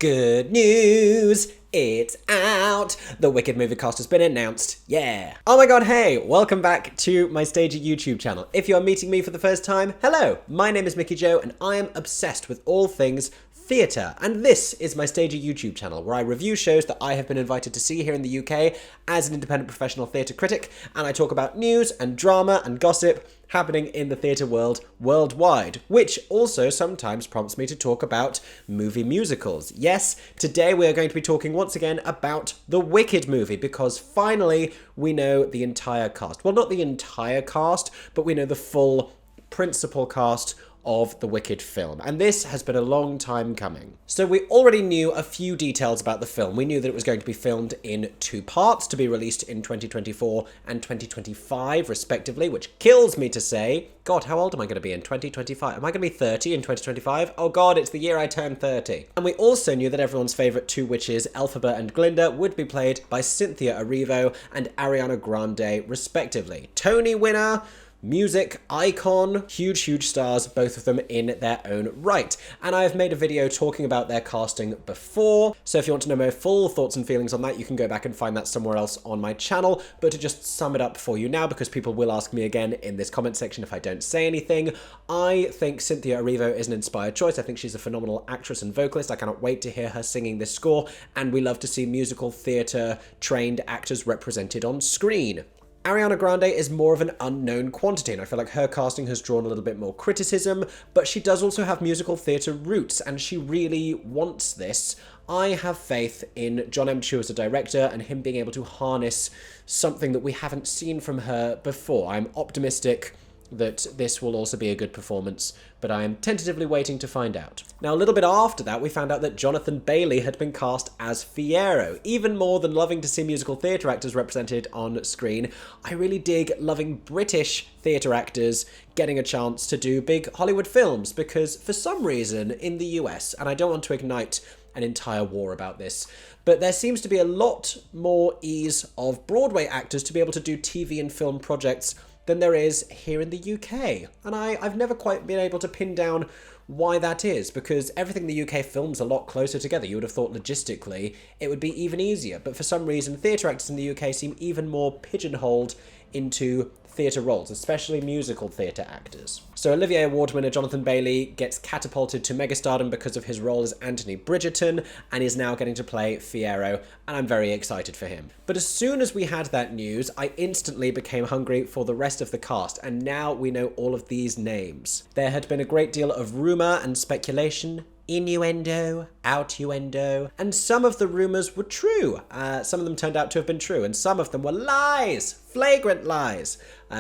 Good news! It's out! The Wicked movie cast has been announced. Yeah! Oh my god, hey! Welcome back to my Stagey YouTube channel. If you are meeting me for the first time, hello! My name is Mickey Joe and I am obsessed with all things theatre. And this is my Stagey YouTube channel where I review shows that I have been invited to see here in the UK as an independent professional theatre critic, and I talk about news and drama and gossip happening in the theatre world worldwide, which also sometimes prompts me to talk about movie musicals. Yes, today we are going to be talking once again about the Wicked movie, because finally we know the entire cast. Well, not the entire cast, but we know the full principal cast of the Wicked film, and this has been a long time coming. So we already knew a few details about the film. We knew that it was going to be filmed in 2 parts to be released in 2024 and 2025 respectively, which kills me to say. God, how old am I going to be in 2025? Am I going to be 30 in 2025? Oh god, it's the year I turned 30. And we also knew that everyone's favourite 2 witches, Elphaba and Glinda, would be played by Cynthia Erivo and Ariana Grande respectively. Tony winner, music icon, huge stars, both of them in their own right. And I have made a video talking about their casting before, so if you want to know my full thoughts and feelings on that, you can go back and find that somewhere else on my channel. But to just sum it up for you now, because people will ask me again in this comment section if I don't say anything, I think Cynthia Erivo is an inspired choice. I think she's a phenomenal actress and vocalist. I cannot wait to hear her singing this score, and we love to see musical theatre trained actors represented on screen. Ariana Grande is more of an unknown quantity, and I feel like her casting has drawn a little bit more criticism, but she does also have musical theatre roots, and she really wants this. I have faith in John M. Chu as a director and him being able to harness something that we haven't seen from her before. I'm optimistic that this will also be a good performance, but I am tentatively waiting to find out. Now, a little bit after that, we found out that Jonathan Bailey had been cast as Fiyero. Even more than loving to see musical theatre actors represented on screen, I really dig loving British theatre actors getting a chance to do big Hollywood films, because for some reason in the US, and I don't want to ignite an entire war about this, but there seems to be a lot more ease of Broadway actors to be able to do TV and film projects than there is here in the UK. And I've never quite been able to pin down why that is, because everything in the UK films a lot closer together. You would have thought logistically it would be even easier, but for some reason theatre actors in the UK seem even more pigeonholed into theatre roles, especially musical theatre actors. So Olivier Award winner Jonathan Bailey gets catapulted to megastardom because of his role as Anthony Bridgerton, and is now getting to play Fiyero, and I'm very excited for him. But as soon as we had that news, I instantly became hungry for the rest of the cast, and now we know all of these names. There had been a great deal of rumour and speculation, innuendo, outuendo, and some of the rumours were true. Some of them turned out to have been true, and some of them were lies, flagrant lies.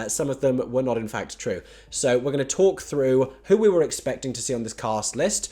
Some of them were not in fact true. So we're going to talk through who we were expecting to see on this cast list,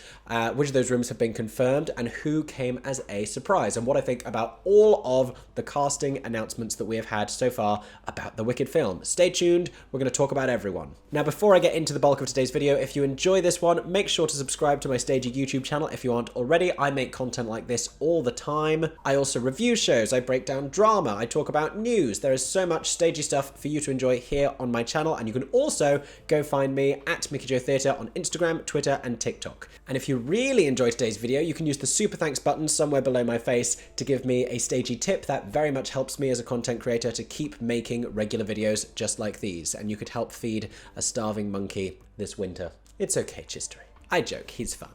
which of those rumours have been confirmed, and who came as a surprise, and what I think about all of the casting announcements that we have had so far about the Wicked film. Stay tuned, we're going to talk about everyone. Now, before I get into the bulk of today's video, if you enjoy this one, make sure to subscribe to my Stagey YouTube channel if you aren't already. I make content like this all the time. I also review shows, I break down drama, I talk about news. There is so much stagey stuff for you to enjoy here on my channel, and you can also go find me at Mickey Joe Theatre on Instagram, Twitter, and TikTok. And if you really enjoyed today's video, you can use the super thanks button somewhere below my face to give me a stagey tip. That very much helps me as a content creator to keep making regular videos just like these, and you could help feed a starving monkey this winter. It's okay, Chistery. I joke, he's fine.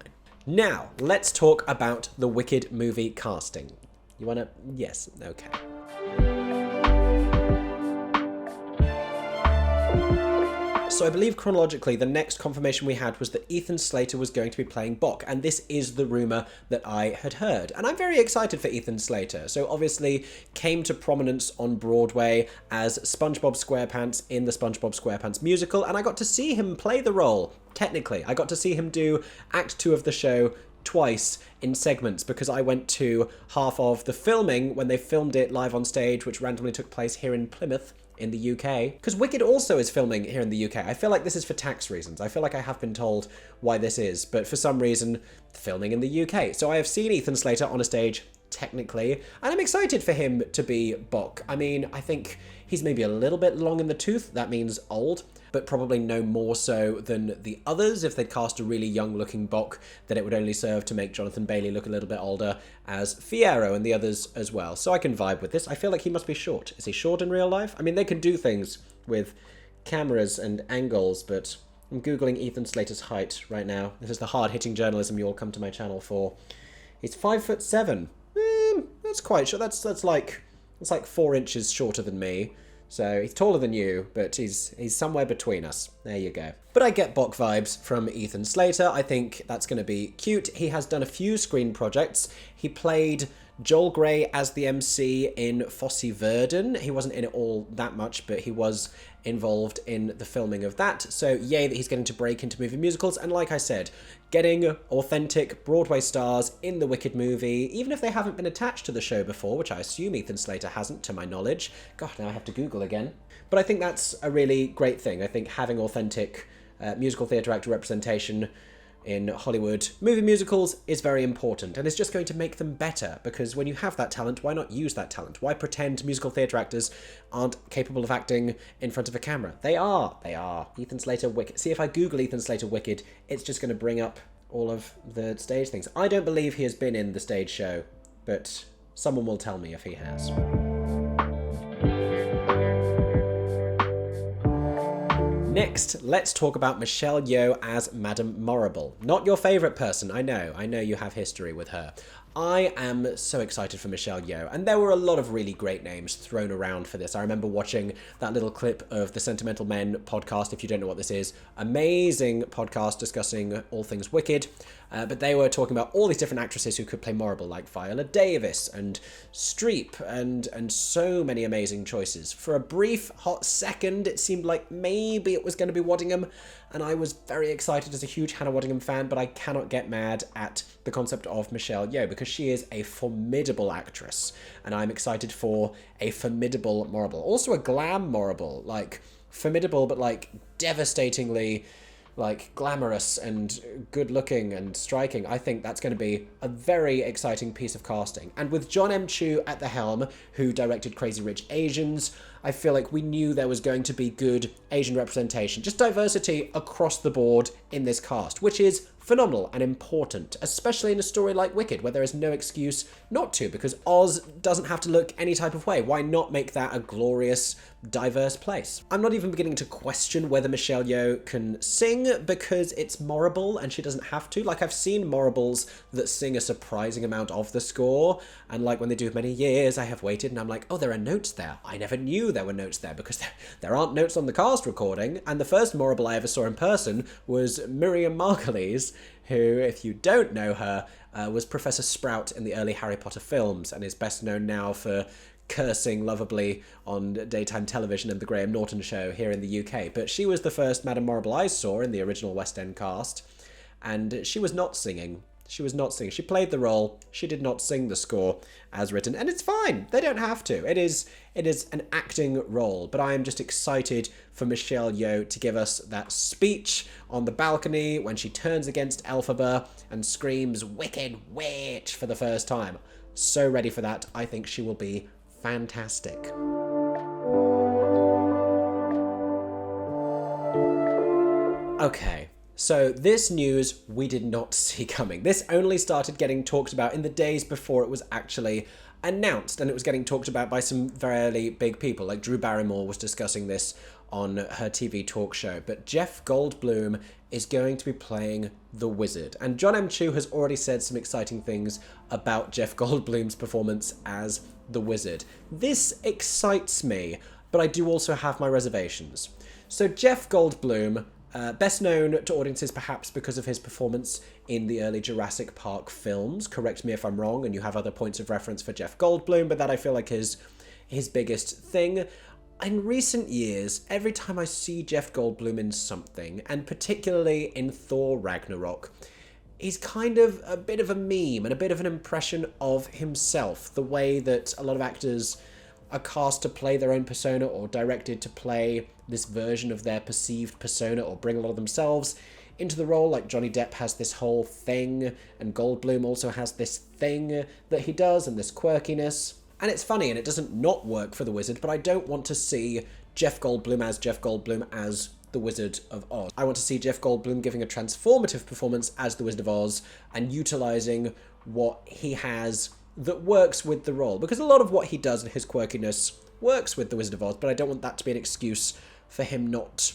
Now, let's talk about the Wicked movie casting. You wanna? Yes, okay. So I believe chronologically the next confirmation we had was that Ethan Slater was going to be playing Boq, and this is the rumour that I had heard. And I'm very excited for Ethan Slater. So obviously came to prominence on Broadway as SpongeBob SquarePants in the SpongeBob SquarePants musical, and I got to see him play the role, technically. I got to see him do Act 2 of the show twice in segments, because I went to half of the filming when they filmed it live on stage, which randomly took place here in Plymouth in the UK, because Wicked also is filming here in the UK. I feel like this is for tax reasons. I feel like I have been told why this is, but for some reason, filming in the UK. So I have seen Ethan Slater on a stage technically. And I'm excited for him to be Bok. I mean, I think he's maybe a little bit long in the tooth. That means old, but probably no more so than the others. If they'd cast a really young-looking Bok, then it would only serve to make Jonathan Bailey look a little bit older as Fiyero and the others as well. So I can vibe with this. I feel like he must be short. Is he short in real life? I mean, they can do things with cameras and angles, but I'm Googling Ethan Slater's height right now. This is the hard-hitting journalism you all come to my channel for. He's 5'7". That's quite short. That's like 4 inches shorter than me. So he's taller than you, but he's somewhere between us. There you go. But I get Bok vibes from Ethan Slater. I think that's going to be cute. He has done a few screen projects. He played Joel Grey as the MC in Fosse Verdon. He wasn't in it all that much, but he was involved in the filming of that. So yay that he's getting to break into movie musicals. And like I said, getting authentic Broadway stars in the Wicked movie, even if they haven't been attached to the show before, which I assume Ethan Slater hasn't, to my knowledge. God, now I have to Google again. But I think that's a really great thing. I think having authentic musical theatre actor representation in Hollywood movie musicals is very important, and it's just going to make them better, because when you have that talent, why not use that talent? Why pretend musical theatre actors aren't capable of acting in front of a camera? They are. Ethan Slater Wicked. See, if I Google Ethan Slater Wicked, it's just going to bring up all of the stage things. I don't believe he has been in the stage show, but someone will tell me if he has. Next, let's talk about Michelle Yeoh as Madame Morrible. Not your favourite person, I know you have history with her. I am so excited for Michelle Yeoh, and there were a lot of really great names thrown around for this. I remember watching that little clip of the Sentimental Men podcast. If you don't know what this is, amazing podcast discussing all things Wicked, but they were talking about all these different actresses who could play Morrible, like Viola Davis and Streep, and so many amazing choices. For a brief hot second, it seemed like maybe it was going to be Waddingham, and I was very excited as a huge Hannah Waddingham fan, but I cannot get mad at the concept of Michelle Yeoh, because she is a formidable actress, and I'm excited for a formidable Morrible. Also a glam Morrible, like formidable but like devastatingly like glamorous and good looking and striking. I think that's going to be a very exciting piece of casting. And with John M. Chu at the helm, who directed Crazy Rich Asians, I feel like we knew there was going to be good Asian representation, just diversity across the board in this cast, which is phenomenal and important, especially in a story like Wicked, where there is no excuse not to, because Oz doesn't have to look any type of way. Why not make that a glorious, diverse place? I'm not even beginning to question whether Michelle Yeoh can sing, because it's Morrible and she doesn't have to. Like, I've seen Morribles that sing a surprising amount of the score, and like when they do Many Years I Have Waited, and I'm like, oh, there are notes there. I never knew there were notes there, because there aren't notes on the cast recording. And the first Morrible I ever saw in person was Miriam Margolyes, who, if you don't know her, was Professor Sprout in the early Harry Potter films, and is best known now for cursing lovably on daytime television and the Graham Norton Show here in the UK. But she was the first Madame Morrible I saw in the original West End cast, and she was not singing. She was not singing. She played the role. She did not sing the score as written, and it's fine. They don't have to. It is an acting role, but I am just excited for Michelle Yeoh to give us that speech on the balcony when she turns against Elphaba and screams "Wicked Witch" for the first time. So ready for that. I think she will be fantastic. Okay. So this news we did not see coming. This only started getting talked about in the days before it was actually announced, and it was getting talked about by some very big people, like Drew Barrymore was discussing this on her TV talk show. But Jeff Goldblum is going to be playing the Wizard, and John M. Chu has already said some exciting things about Jeff Goldblum's performance as the Wizard. This excites me, but I do also have my reservations. So Jeff Goldblum, best known to audiences perhaps because of his performance in the early Jurassic Park films. Correct me if I'm wrong and you have other points of reference for Jeff Goldblum, but that I feel like is his biggest thing. In recent years, every time I see Jeff Goldblum in something, and particularly in Thor Ragnarok, he's kind of a bit of a meme and a bit of an impression of himself, the way that a lot of actors are cast to play their own persona or directed to play this version of their perceived persona or bring a lot of themselves into the role. Like Johnny Depp has this whole thing, and Goldblum also has this thing that he does, and this quirkiness. And it's funny, and it doesn't not work for the Wizard, but I don't want to see Jeff Goldblum as the Wizard of Oz. I want to see Jeff Goldblum giving a transformative performance as the Wizard of Oz and utilising what he has that works with the role. Because a lot of what he does and his quirkiness works with the Wizard of Oz, but I don't want that to be an excuse for him not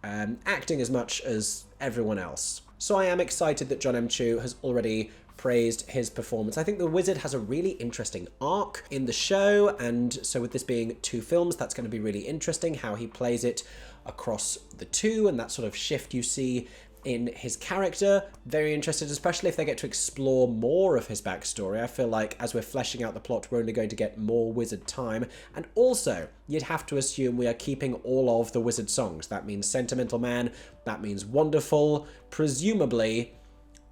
acting as much as everyone else. So I am excited that John M. Chu has already praised his performance. I think the Wizard has a really interesting arc in the show, and so with this being 2 films, that's going to be really interesting how he plays it across the 2 and that sort of shift you see in his character. Very interested, especially if they get to explore more of his backstory. I feel like as we're fleshing out the plot, we're only going to get more Wizard time. And also, you'd have to assume we are keeping all of the Wizard songs. That means Sentimental Man, that means Wonderful. Presumably,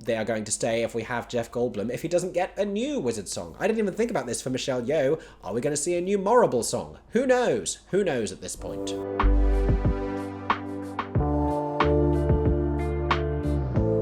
they are going to stay if we have Jeff Goldblum, if he doesn't get a new Wizard song. I didn't even think about this for Michelle Yeoh. Are we going to see a new Morrible song? Who knows? Who knows at this point?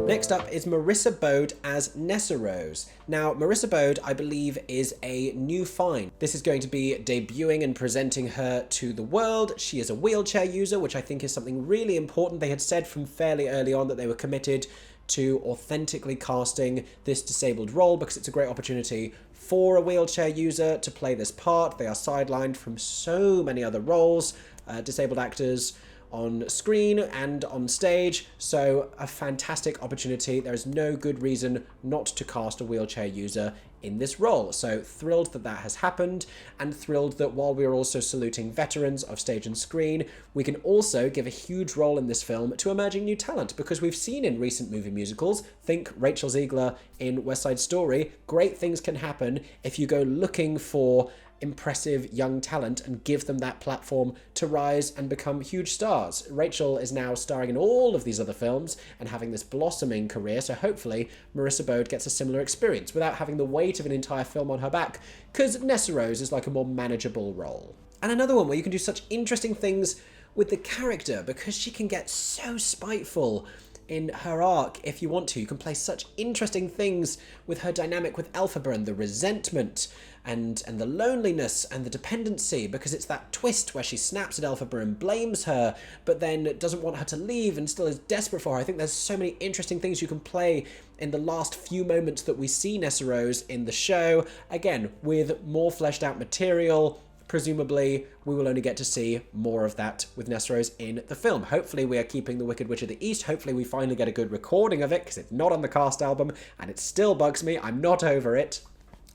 Next up is Marissa Bode as Nessarose. Now, Marissa Bode, I believe, is a new find. This is going to be debuting and presenting her to the world. She is a wheelchair user, which I think is something really important. They had said from fairly early on that they were committed to authentically casting this disabled role because it's a great opportunity for a wheelchair user to play this part. They are sidelined from so many other roles, disabled actors on screen and on stage, so a fantastic opportunity. There is no good reason not to cast a wheelchair user in this role. So thrilled that that has happened, and thrilled that while we are also saluting veterans of stage and screen, we can also give a huge role in this film to emerging new talent, because we've seen in recent movie musicals, think Rachel Zegler in West Side Story, great things can happen if you go looking for impressive young talent and give them that platform to rise and become huge stars. Rachel is now starring in all of these other films and having this blossoming career, so hopefully Marissa Bode gets a similar experience without having the weight of an entire film on her back, because Nessarose is like a more manageable role. And another one where you can do such interesting things with the character, because she can get so spiteful in her arc if you want to. You can play such interesting things with her dynamic with Elphaba and the resentment and the loneliness and the dependency, because it's that twist where she snaps at Elphaba and blames her, but then doesn't want her to leave and still is desperate for her. I think there's so many interesting things you can play in the last few moments that we see Nessarose in the show. Again, with more fleshed out material, presumably we will only get to see more of that with Nessarose in the film. Hopefully we are keeping The Wicked Witch of the East. Hopefully we finally get a good recording of it, because it's not on the cast album and it still bugs me. I'm not over it.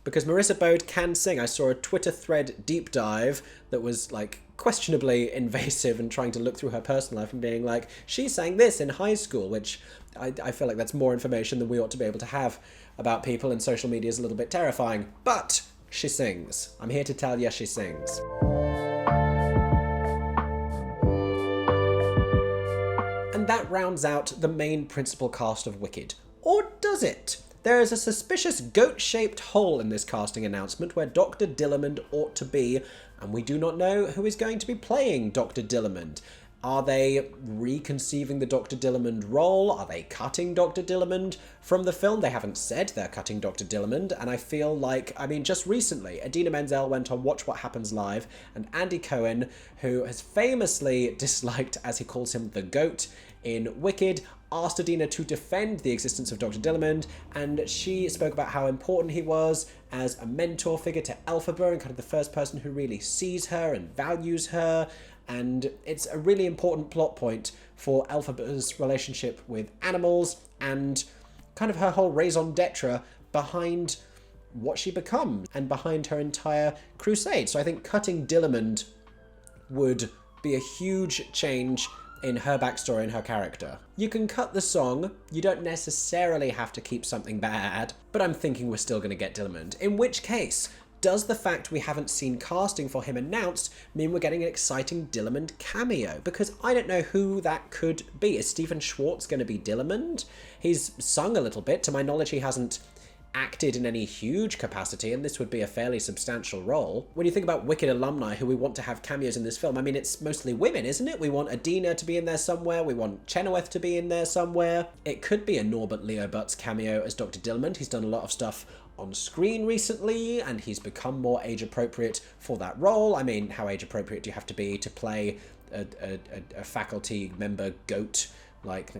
Because Marissa Bode can sing. I saw a Twitter thread deep dive that was like questionably invasive and trying to look through her personal life and being like, she sang this in high school, which I feel like that's more information than we ought to be able to have about people, and social media is a little bit terrifying. But she sings. I'm here to tell you she sings. And that rounds out the main principal cast of Wicked. Or does it? There is a suspicious goat-shaped hole in this casting announcement where Dr. Dillamond ought to be, and we do not know who is going to be playing Dr. Dillamond. Are they reconceiving the Dr. Dillamond role? Are they cutting Dr. Dillamond from the film? They haven't said they're cutting Dr. Dillamond, and I feel like, just recently, Idina Menzel went on Watch What Happens Live, and Andy Cohen, who has famously disliked, as he calls him, the GOAT in Wicked, asked Idina to defend the existence of Dr. Dillamond, and she spoke about how important he was as a mentor figure to Elphaba and kind of the first person who really sees her and values her. And it's a really important plot point for Elphaba's relationship with animals and kind of her whole raison d'etre behind what she becomes and behind her entire crusade. So I think cutting Dillamond would be a huge change in her backstory and her character. You can cut the song, you don't necessarily have to keep something bad, but I'm thinking we're still going to get Dillamond. In which case, does the fact we haven't seen casting for him announced mean we're getting an exciting Dillamond cameo? Because I don't know who that could be. Is Stephen Schwartz going to be Dillamond? He's sung a little bit. To my knowledge, he hasn't acted in any huge capacity, and this would be a fairly substantial role. When you think about Wicked alumni who we want to have cameos in this film, I mean, it's mostly women, isn't it? We want Adina to be in there somewhere, we want Chenoweth to be in there somewhere. It could be a Norbert Leo Butz cameo as Dr. Dillamond. He's done a lot of stuff on screen recently, and he's become more age appropriate for that role. I mean, how age appropriate do you have to be to play a faculty member goat? Like,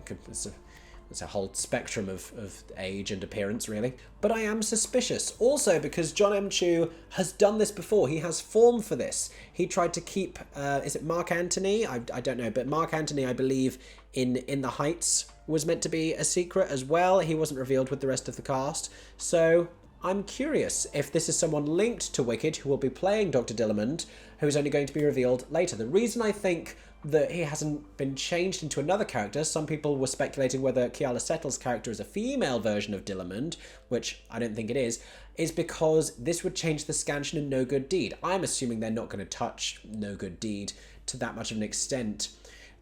it's a whole spectrum of age and appearance, really. But I am suspicious. Also, because John M. Chu has done this before. He has form for this. He tried to keep, is it Mark Antony? I don't know, but Mark Antony, I believe, in The Heights was meant to be a secret as well. He wasn't revealed with the rest of the cast. So I'm curious if this is someone linked to Wicked who will be playing Dr. Dillamond, who's only going to be revealed later. The reason I think that he hasn't been changed into another character, some people were speculating whether Keala Settle's character is a female version of Dillamond, which I don't think it is because this would change the scansion in No Good Deed. I'm assuming they're not going to touch No Good Deed to that much of an extent,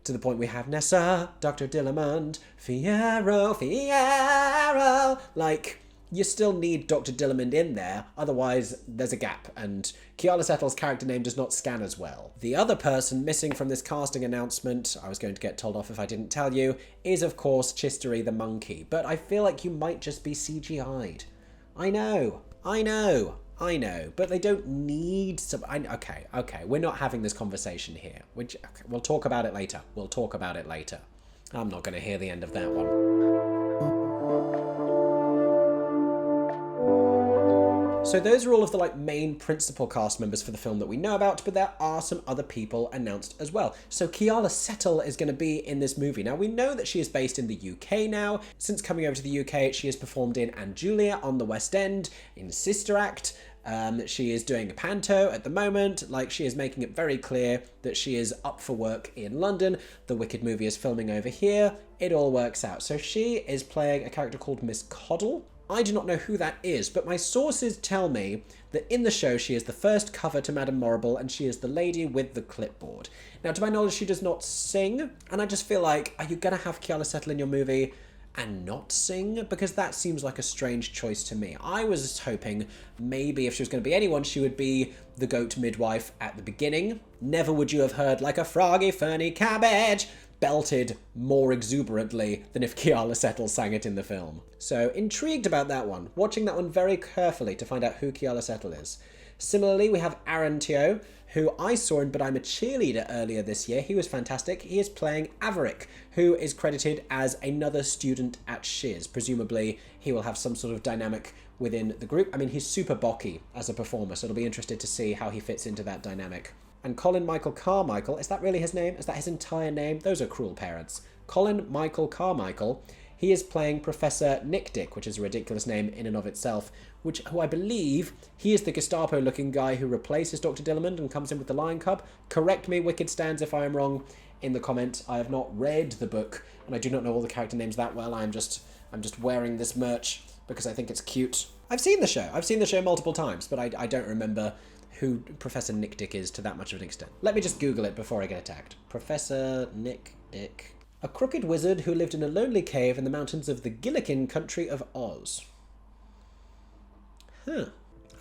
to the point we have Nessa, Dr. Dillamond, Fierro, like, you still need Dr. Dillamond in there, otherwise there's a gap, and Keala Settle's character name does not scan as well. The other person missing from this casting announcement, I was going to get told off if I didn't tell you, is of course Chistery the monkey, but I feel like you might just be CGI'd. I know, but they don't need some... Okay, we're not having this conversation here. We'll talk about it later. I'm not going to hear the end of that one. So those are all of the main principal cast members for the film that we know about, but there are some other people announced as well. So Keala Settle is going to be in this movie. Now, we know that she is based in the UK now. Since coming over to the UK, she has performed in & Julia on the West End, in Sister Act. She is doing a panto at the moment. She is making it very clear that she is up for work in London. The Wicked movie is filming over here. It all works out. So she is playing a character called Miss Coddle. I do not know who that is, but my sources tell me that in the show she is the first cover to Madame Morrible and she is the lady with the clipboard. Now, to my knowledge, she does not sing, and I just feel like, are you going to have Keala Settle in your movie and not sing? Because that seems like a strange choice to me. I was hoping maybe if she was going to be anyone, she would be the goat midwife at the beginning. Never would you have heard like a froggy ferny cabbage belted more exuberantly than if Keala Settle sang it in the film. So intrigued about that one, watching that one very carefully to find out who Keala Settle is. Similarly, we have Aaron Yeoh, who I saw in But I'm a Cheerleader earlier this year. He was fantastic. He is playing Averick, who is credited as another student at Shiz. Presumably, he will have some sort of dynamic within the group. I mean, he's super bocky as a performer, so it'll be interesting to see how he fits into that dynamic. And Colin Michael Carmichael, is that really his name? Is that his entire name? Those are cruel parents. Colin Michael Carmichael, he is playing Professor Nick Dick, which is a ridiculous name in and of itself, who I believe he is the Gestapo-looking guy who replaces Dr. Dillamond and comes in with the Lion Cub. Correct me, Wicked stands, if I am wrong in the comment. I have not read the book, and I do not know all the character names that well. I'm just wearing this merch because I think it's cute. I've seen the show multiple times, but I don't remember who Professor Nick Dick is to that much of an extent. Let me just Google it before I get attacked. Professor Nick Dick. A crooked wizard who lived in a lonely cave in the mountains of the Gillikin country of Oz. Huh.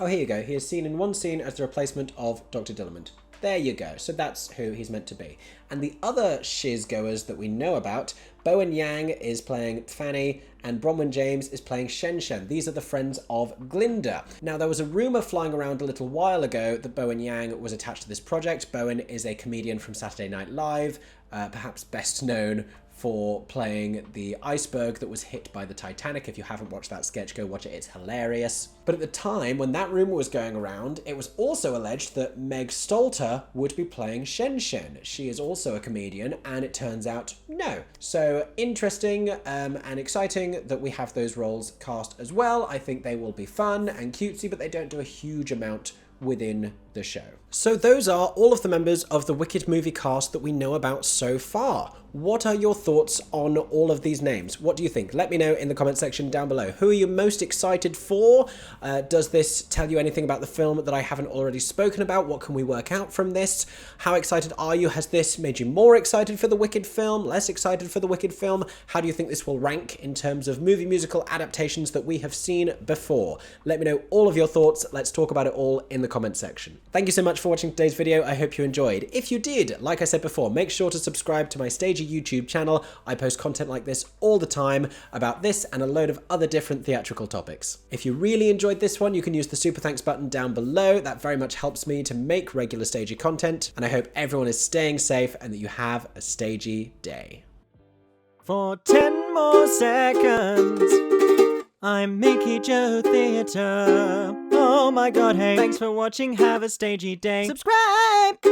Oh, here you go. He is seen in one scene as the replacement of Dr. Dillamond. There you go. So that's who he's meant to be. And the other Shiz goers that we know about, Bowen Yang is playing Fanny and Bronwyn James is playing Shen Shen. These are the friends of Glinda. Now, there was a rumor flying around a little while ago that Bowen Yang was attached to this project. Bowen is a comedian from Saturday Night Live, perhaps best known for playing the iceberg that was hit by the Titanic. If you haven't watched that sketch, go watch it, it's hilarious. But at the time, when that rumor was going around, it was also alleged that Meg Stalter would be playing Shen Shen. She is also a comedian, and it turns out no. So interesting and exciting that we have those roles cast as well. I think they will be fun and cutesy, but they don't do a huge amount within the show. So those are all of the members of the Wicked movie cast that we know about so far. What are your thoughts on all of these names? What do you think? Let me know in the comment section down below. Who are you most excited for? Does this tell you anything about the film that I haven't already spoken about? What can we work out from this? How excited are you? Has this made you more excited for the Wicked film? Less excited for the Wicked film? How do you think this will rank in terms of movie musical adaptations that we have seen before? Let me know all of your thoughts. Let's talk about it all in the comment section. Thank you so much for watching today's video. I hope you enjoyed. If you did, like I said before, make sure to subscribe to my Stagey YouTube channel. I post content like this all the time about this and a load of other different theatrical topics. If you really enjoyed this one, you can use the super thanks button down below. That very much helps me to make regular Stagey content, and I hope everyone is staying safe and that you have a Stagey day. For 10 more seconds, I'm Mickey Joe Theatre. Oh my god, hey. Thanks for watching, have a Stagey day. Subscribe!